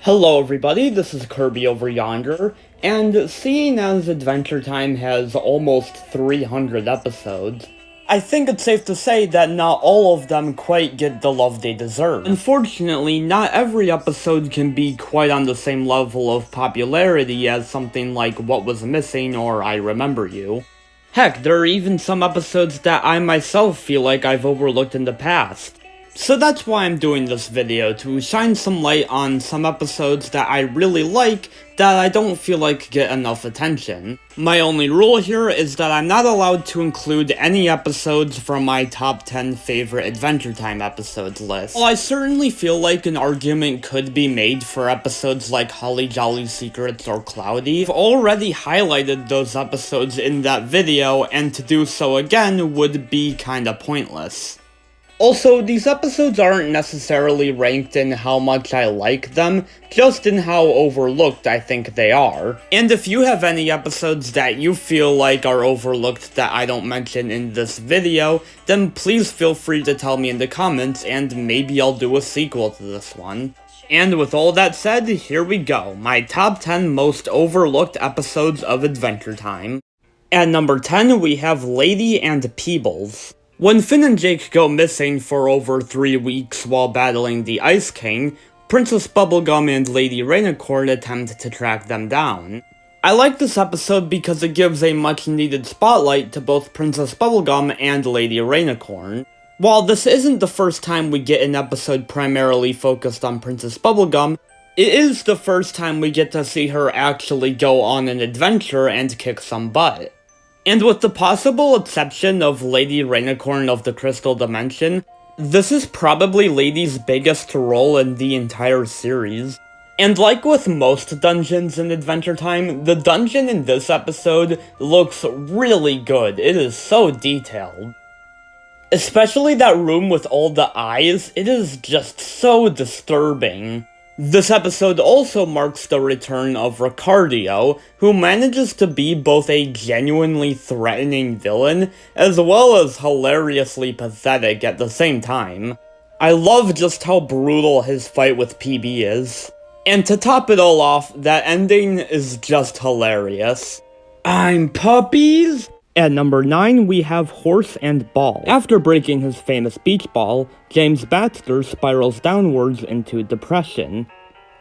Hello everybody, this is Kirby over yonder, and seeing as Adventure Time has almost 300 episodes, I think it's safe to say that not all of them quite get the love they deserve. Unfortunately, not every episode can be quite on the same level of popularity as something like What Was Missing or I Remember You. Heck, there are even some episodes that I myself feel like I've overlooked in the past. So that's why I'm doing this video, to shine some light on some episodes that I really like that I don't feel like get enough attention. My only rule here is that I'm not allowed to include any episodes from my top 10 favorite Adventure Time episodes list. While I certainly feel like an argument could be made for episodes like Holly Jolly Secrets or Cloudy, I've already highlighted those episodes in that video, and to do so again would be kinda pointless. Also, these episodes aren't necessarily ranked in how much I like them, just in how overlooked I think they are. And if you have any episodes that you feel like are overlooked that I don't mention in this video, then please feel free to tell me in the comments, and maybe I'll do a sequel to this one. And with all that said, here we go, my top 10 most overlooked episodes of Adventure Time. At number 10, we have Lady and Peebles. When Finn and Jake go missing for over 3 weeks while battling the Ice King, Princess Bubblegum and Lady Rainicorn attempt to track them down. I like this episode because it gives a much needed spotlight to both Princess Bubblegum and Lady Rainicorn. While this isn't the first time we get an episode primarily focused on Princess Bubblegum, it is the first time we get to see her actually go on an adventure and kick some butt. And with the possible exception of Lady Rainicorn of the Crystal Dimension, this is probably Lady's biggest role in the entire series. And like with most dungeons in Adventure Time, the dungeon in this episode looks really good. It is so detailed. Especially that room with all the eyes, it is just so disturbing. This episode also marks the return of Ricardio, who manages to be both a genuinely threatening villain, as well as hilariously pathetic at the same time. I love just how brutal his fight with PB is. And to top it all off, that ending is just hilarious. I'm puppies! At number 9, we have Horse and Ball. After breaking his famous beach ball, James Baxter spirals downwards into depression.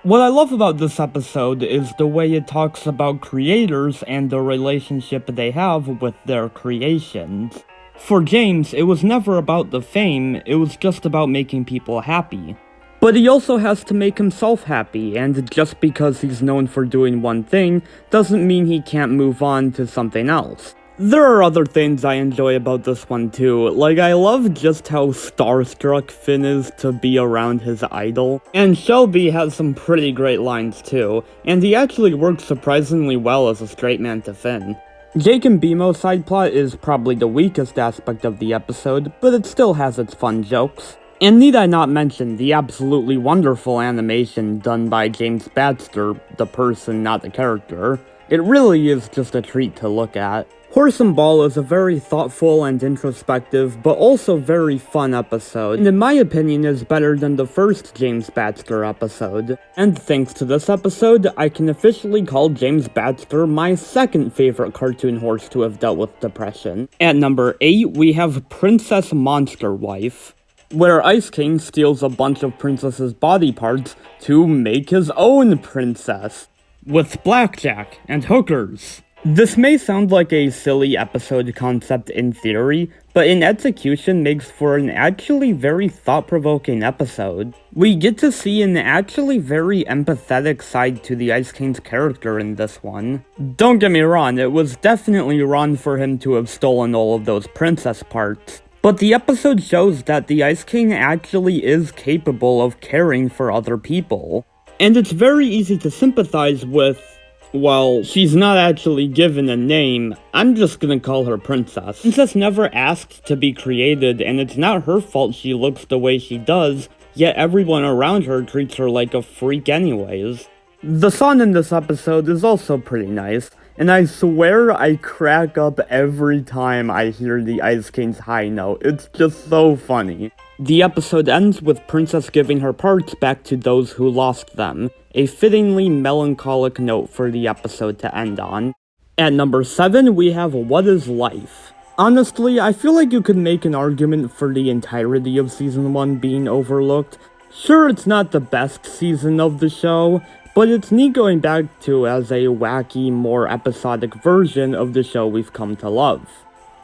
What I love about this episode is the way it talks about creators and the relationship they have with their creations. For James, it was never about the fame, it was just about making people happy. But he also has to make himself happy, and just because he's known for doing one thing, doesn't mean he can't move on to something else. There are other things I enjoy about this one too, like I love just how starstruck Finn is to be around his idol, and Shelby has some pretty great lines too, and he actually works surprisingly well as a straight man to Finn. Jake and BMO's side plot is probably the weakest aspect of the episode, but it still has its fun jokes. And need I not mention the absolutely wonderful animation done by James Baxter, the person, not the character. It really is just a treat to look at. Horse and Ball is a very thoughtful and introspective, but also very fun episode, and in my opinion is better than the first James Baxter episode. And thanks to this episode, I can officially call James Baxter my second favorite cartoon horse to have dealt with depression. At number 8, we have Princess Monster Wife, where Ice King steals a bunch of Princess's body parts to make his own princess, with blackjack and hookers. This may sound like a silly episode concept in theory, but in execution makes for an actually very thought-provoking episode. We get to see an actually very empathetic side to the Ice King's character in this one. Don't get me wrong, it was definitely wrong for him to have stolen all of those princess parts, but the episode shows that the Ice King actually is capable of caring for other people. And it's very easy to sympathize with, well, she's not actually given a name, I'm just gonna call her Princess. Princess never asked to be created, and it's not her fault she looks the way she does, yet everyone around her treats her like a freak anyways. The song in this episode is also pretty nice. and I swear I crack up every time I hear the Ice King's high note. It's just so funny. The episode ends with Princess giving her parts back to those who lost them, a fittingly melancholic note for the episode to end on. At number 7, we have What is Life? Honestly, I feel like you could make an argument for the entirety of Season 1 being overlooked. Sure, it's not the best season of the show, but it's neat going back to as a wacky, more episodic version of the show we've come to love.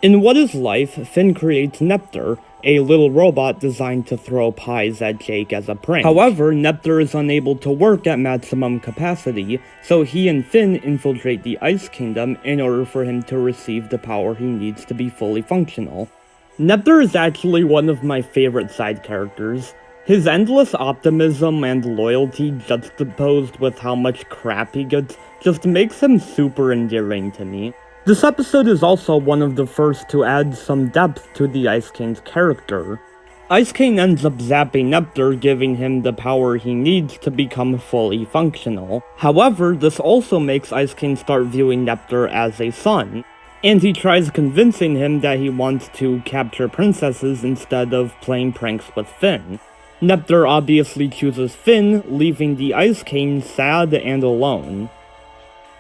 In What is Life, Finn creates Nepter, a little robot designed to throw pies at Jake as a prank. However, Nepter is unable to work at maximum capacity, so he and Finn infiltrate the Ice Kingdom in order for him to receive the power he needs to be fully functional. Nepter is actually one of my favorite side characters. His endless optimism and loyalty juxtaposed with how much crap he gets just makes him super endearing to me. This episode is also one of the first to add some depth to the Ice King's character. Ice King ends up zapping Nepter, giving him the power he needs to become fully functional. However, this also makes Ice King start viewing Nepter as a son, and he tries convincing him that he wants to capture princesses instead of playing pranks with Finn. Nepter obviously chooses Finn, leaving the Ice King sad and alone.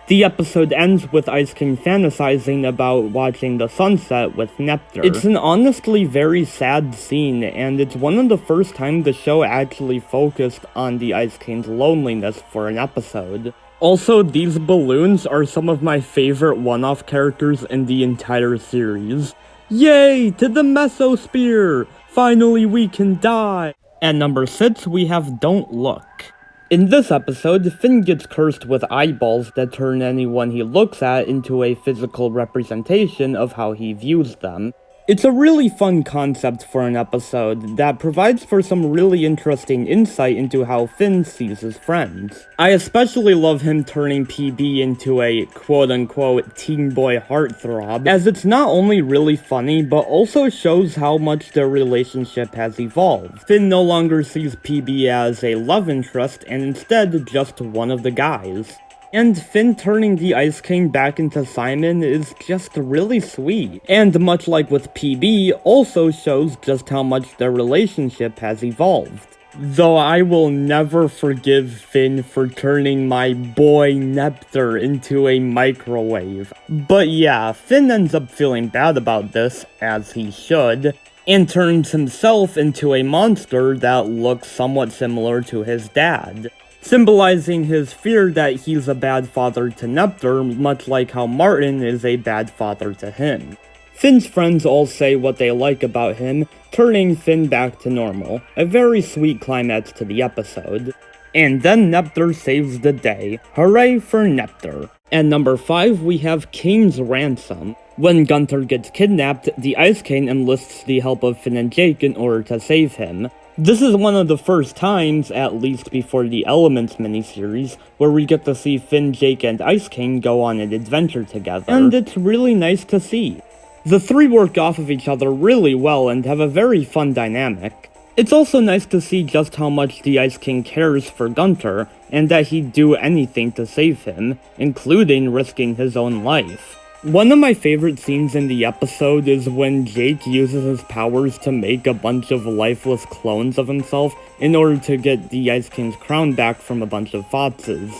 The episode ends with Ice King fantasizing about watching the sunset with Nepter. It's an honestly very sad scene, and it's one of the first times the show actually focused on the Ice King's loneliness for an episode. Also, these balloons are some of my favorite one-off characters in the entire series. Yay, to the Mesosphere! Finally we can die! At number 6, we have Don't Look. In this episode, Finn gets cursed with eyeballs that turn anyone he looks at into a physical representation of how he views them. It's a really fun concept for an episode that provides for some really interesting insight into how Finn sees his friends. I especially love him turning PB into a quote-unquote teen boy heartthrob, as it's not only really funny, but also shows how much their relationship has evolved. Finn no longer sees PB as a love interest, and instead just one of the guys. And Finn turning the Ice King back into Simon is just really sweet. And much like with PB, also shows just how much their relationship has evolved. Though I will never forgive Finn for turning my boy Nepter into a microwave. But yeah, Finn ends up feeling bad about this, as he should, and turns himself into a monster that looks somewhat similar to his dad, symbolizing his fear that he's a bad father to Nepter, much like how Martin is a bad father to him. Finn's friends all say what they like about him, turning Finn back to normal, a very sweet climax to the episode. And then Nepter saves the day. Hooray for Nepter! At number 5, we have King's Ransom. When Gunther gets kidnapped, the Ice King enlists the help of Finn and Jake in order to save him. This is one of the first times, at least before the Elements miniseries, where we get to see Finn, Jake, and Ice King go on an adventure together, and it's really nice to see. The three work off of each other really well and have a very fun dynamic. It's also nice to see just how much the Ice King cares for Gunther, and that he'd do anything to save him, including risking his own life. One of my favorite scenes in the episode is when Jake uses his powers to make a bunch of lifeless clones of himself in order to get the Ice King's crown back from a bunch of foxes.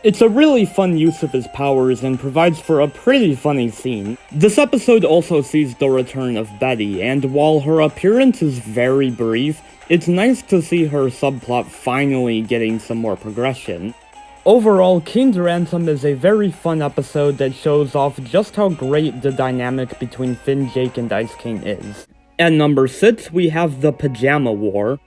It's a really fun use of his powers and provides for a pretty funny scene. This episode also sees the return of Betty, and while her appearance is very brief, it's nice to see her subplot finally getting some more progression. Overall, King's Ransom is a very fun episode that shows off just how great the dynamic between Finn, Jake, and Ice King is. At number 6, we have the Pajama War.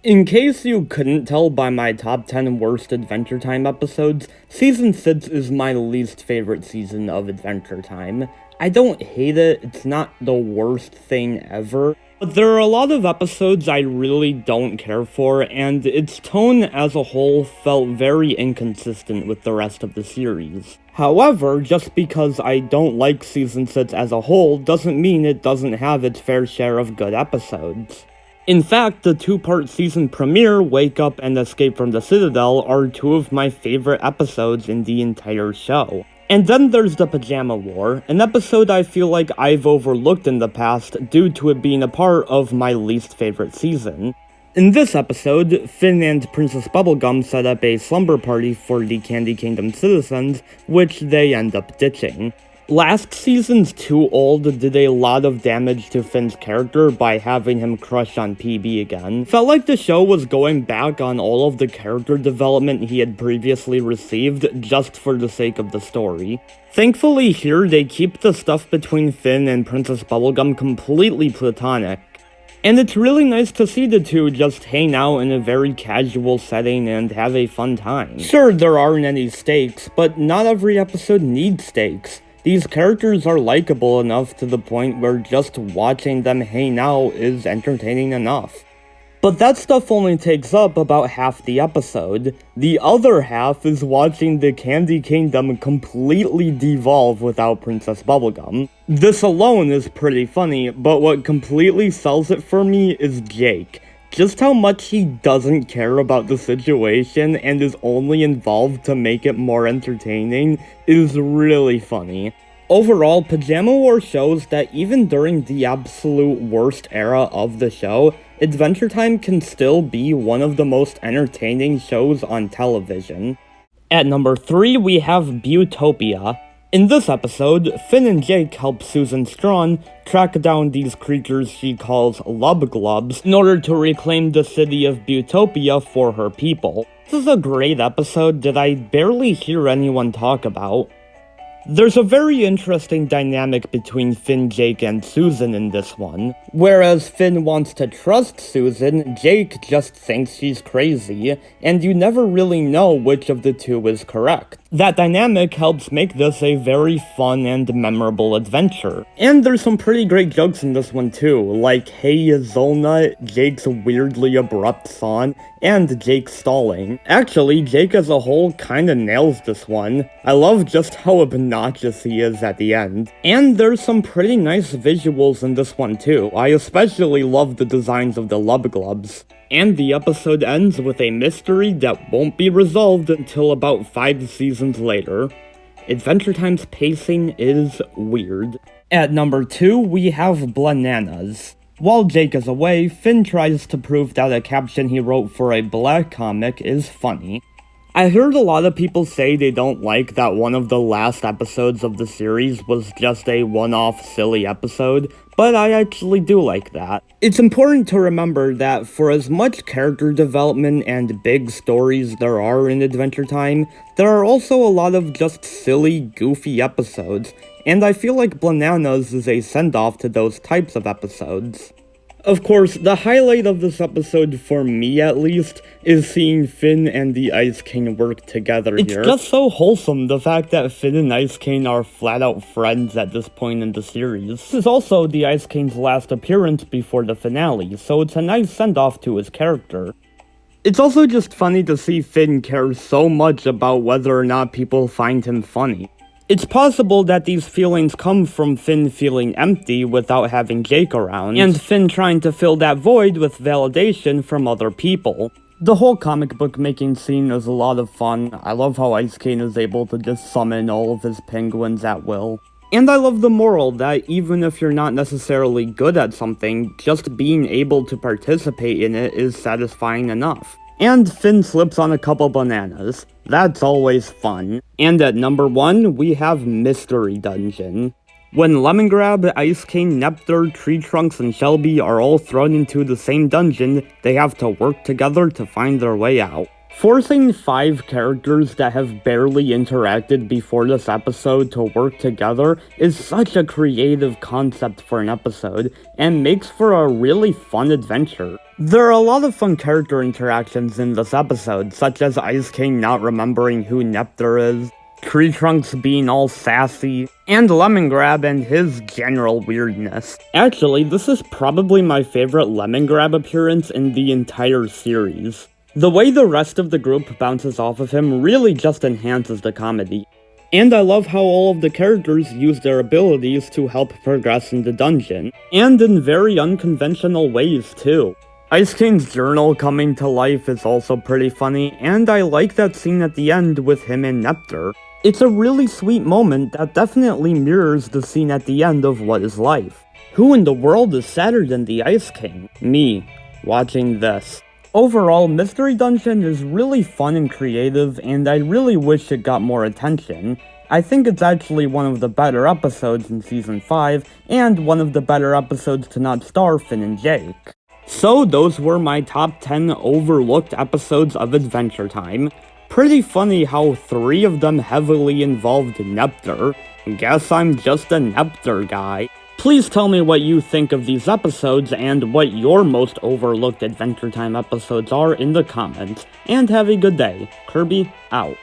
In case you couldn't tell by my top 10 worst Adventure Time episodes, Season 6 is my least favorite season of Adventure Time. I don't hate it, it's not the worst thing ever, but there are a lot of episodes I really don't care for, and its tone as a whole felt very inconsistent with the rest of the series. However, just because I don't like Season 6 as a whole doesn't mean it doesn't have its fair share of good episodes. In fact, the two-part season premiere, Wake Up and Escape from the Citadel, are two of my favorite episodes in the entire show. And then there's the Pajama War, an episode I feel like I've overlooked in the past due to it being a part of my least favorite season. In this episode, Finn and Princess Bubblegum set up a slumber party for the Candy Kingdom citizens, which they end up ditching. Last season's Too Old did a lot of damage to Finn's character by having him crush on PB again. Felt like the show was going back on all of the character development he had previously received just for the sake of the story. Thankfully here they keep the stuff between Finn and Princess Bubblegum completely platonic. And it's really nice to see the two just hang out in a very casual setting and have a fun time. Sure, there aren't any stakes, but not every episode needs stakes. These characters are likable enough to the point where just watching them hang out is entertaining enough. But that stuff only takes up about half the episode. The other half is watching the Candy Kingdom completely devolve without Princess Bubblegum. This alone is pretty funny, but what completely sells it for me is Jake. Just how much he doesn't care about the situation and is only involved to make it more entertaining is really funny. Overall, Pajama War shows that even during the absolute worst era of the show, Adventure Time can still be one of the most entertaining shows on television. At number 3, we have Beautopia. In this episode, Finn and Jake help Susan Strawn track down these creatures she calls Lubglubs in order to reclaim the city of Beautopia for her people. This is a great episode that I barely hear anyone talk about. There's a very interesting dynamic between Finn, Jake, and Susan in this one. Whereas Finn wants to trust Susan, Jake just thinks she's crazy, and you never really know which of the two is correct. That dynamic helps make this a very fun and memorable adventure. And there's some pretty great jokes in this one too, like Hey Zolna, Jake's weirdly abrupt song, and Jake stalling. Actually, Jake as a whole kinda nails this one. I love just how obnoxious he is at the end. And there's some pretty nice visuals in this one too. I especially love the designs of the Lubglubs. And the episode ends with a mystery that won't be resolved until about 5 seasons later. Adventure Time's pacing is weird. At number 2, we have Bananas. While Jake is away, Finn tries to prove that a caption he wrote for a Black comic is funny. I heard a lot of people say they don't like that one of the last episodes of the series was just a one-off silly episode, but I actually do like that. It's important to remember that for as much character development and big stories there are in Adventure Time, there are also a lot of just silly, goofy episodes, and I feel like Bananas is a send-off to those types of episodes. Of course, the highlight of this episode, for me at least, is seeing Finn and the Ice King work together here. It's just so wholesome, the fact that Finn and Ice King are flat-out friends at this point in the series. This is also the Ice King's last appearance before the finale, so it's a nice send-off to his character. It's also just funny to see Finn care so much about whether or not people find him funny. It's possible that these feelings come from Finn feeling empty without having Jake around, and Finn trying to fill that void with validation from other people. The whole comic book making scene is a lot of fun. I love how Ice King is able to just summon all of his penguins at will. And I love the moral that even if you're not necessarily good at something, just being able to participate in it is satisfying enough. And Finn slips on a couple bananas. That's always fun. And at number 1, we have Mystery Dungeon. When Lemongrab, Ice King, Neptr, Tree Trunks, and Shelby are all thrown into the same dungeon, they have to work together to find their way out. Forcing 5 characters that have barely interacted before this episode to work together is such a creative concept for an episode, and makes for a really fun adventure. There are a lot of fun character interactions in this episode, such as Ice King not remembering who Neptr is, Tree Trunks being all sassy, and Lemongrab and his general weirdness. Actually, this is probably my favorite Lemongrab appearance in the entire series. The way the rest of the group bounces off of him really just enhances the comedy. And I love how all of the characters use their abilities to help progress in the dungeon, and in very unconventional ways too. Ice King's journal coming to life is also pretty funny, and I like that scene at the end with him and Neptr. It's a really sweet moment that definitely mirrors the scene at the end of What is Life. Who in the world is sadder than the Ice King? Me, watching this. Overall, Mystery Dungeon is really fun and creative, and I really wish it got more attention. I think it's actually one of the better episodes in Season 5, and one of the better episodes to not star Finn and Jake. So those were my top 10 overlooked episodes of Adventure Time. Pretty funny how 3 of them heavily involved Neptr. Guess I'm just a Neptr guy. Please tell me what you think of these episodes and what your most overlooked Adventure Time episodes are in the comments. And have a good day. Kirby, out.